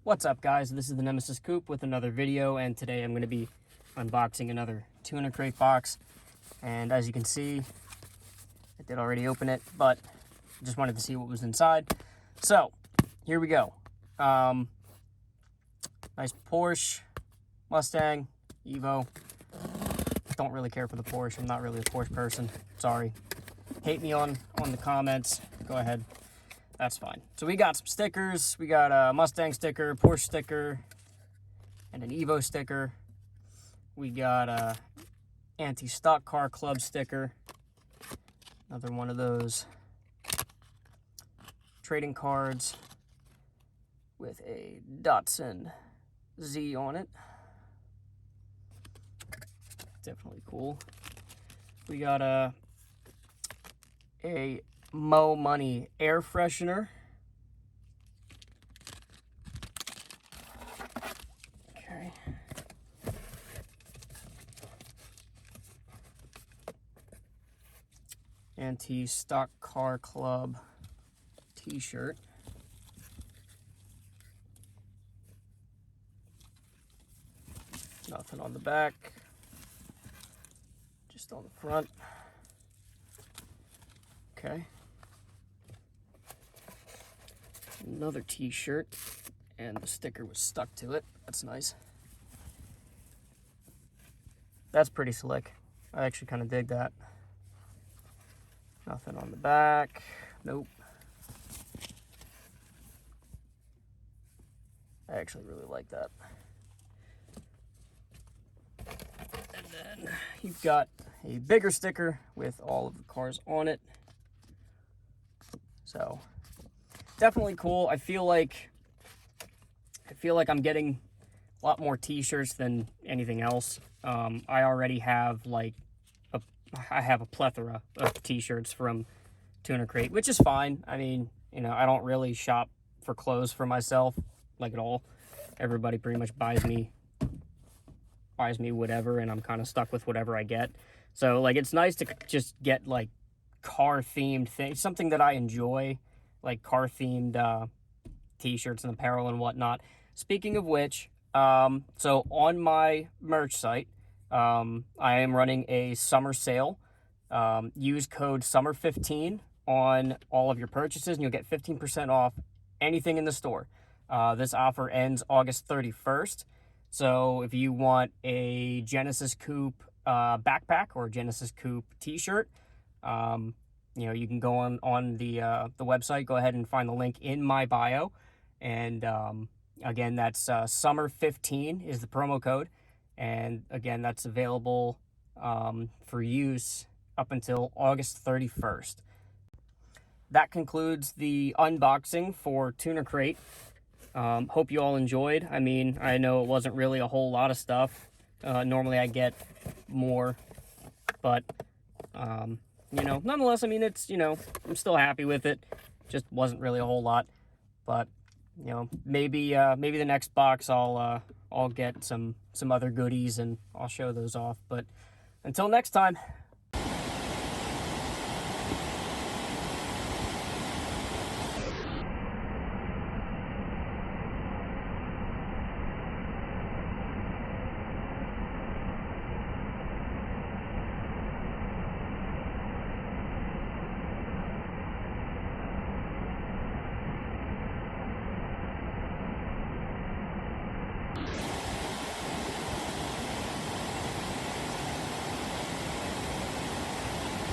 What's up, guys? This is the Nemesis Coop with another video, and today I'm going to be unboxing another tuna crate box. And as you can see, I did already open it, but just wanted to see what was inside. So here we go. Nice Porsche, Mustang, Evo. Don't really care for the Porsche. I'm not really a Porsche person. Sorry. Hate me on the comments. Go ahead. That's fine. So we got some stickers. We got a Mustang sticker, Porsche sticker, and an Evo sticker. We got a anti-stock car club sticker. Another one of those. Trading cards with a Datsun Z on it. Definitely cool. We got a Mo Money air freshener. Okay. Anti-stock car club t-shirt. Nothing on the back, just on the front. Okay. Another t-shirt, and the sticker was stuck to it. That's nice. That's pretty slick. I actually kind of dig that. Nothing on the back. Nope. I actually really like that. And then you've got a bigger sticker with all of the cars on it. So definitely cool. I feel like I'm getting a lot more t-shirts than anything else. I already have I have a plethora of t-shirts from Tuna Crate, which is fine. I mean, you know, I don't really shop for clothes for myself, like at all. Everybody pretty much buys me whatever, and I'm kind of stuck with whatever I get. So like, it's nice to just get like car themed things, something that I enjoy, like car themed t-shirts and apparel and whatnot. Speaking of which, so on my merch site, I am running a summer sale. Use code SUMMER15 on all of your purchases, and you'll get 15% off anything in the store. This offer ends August 31st. So if you want a Genesis Coupe backpack or a Genesis Coupe t-shirt, you know, you can go on the website. Go ahead and find the link in my bio. And again, that's SUMMER15 is the promo code. And again, that's available for use up until August 31st. That concludes the unboxing for Tuna Crate. Hope you all enjoyed. I mean, I know it wasn't really a whole lot of stuff. Normally I get more, but you know, nonetheless, I mean, it's, you know, I'm still happy with it. Just wasn't really a whole lot, but you know, maybe the next box I'll get some other goodies and I'll show those off. But until next time.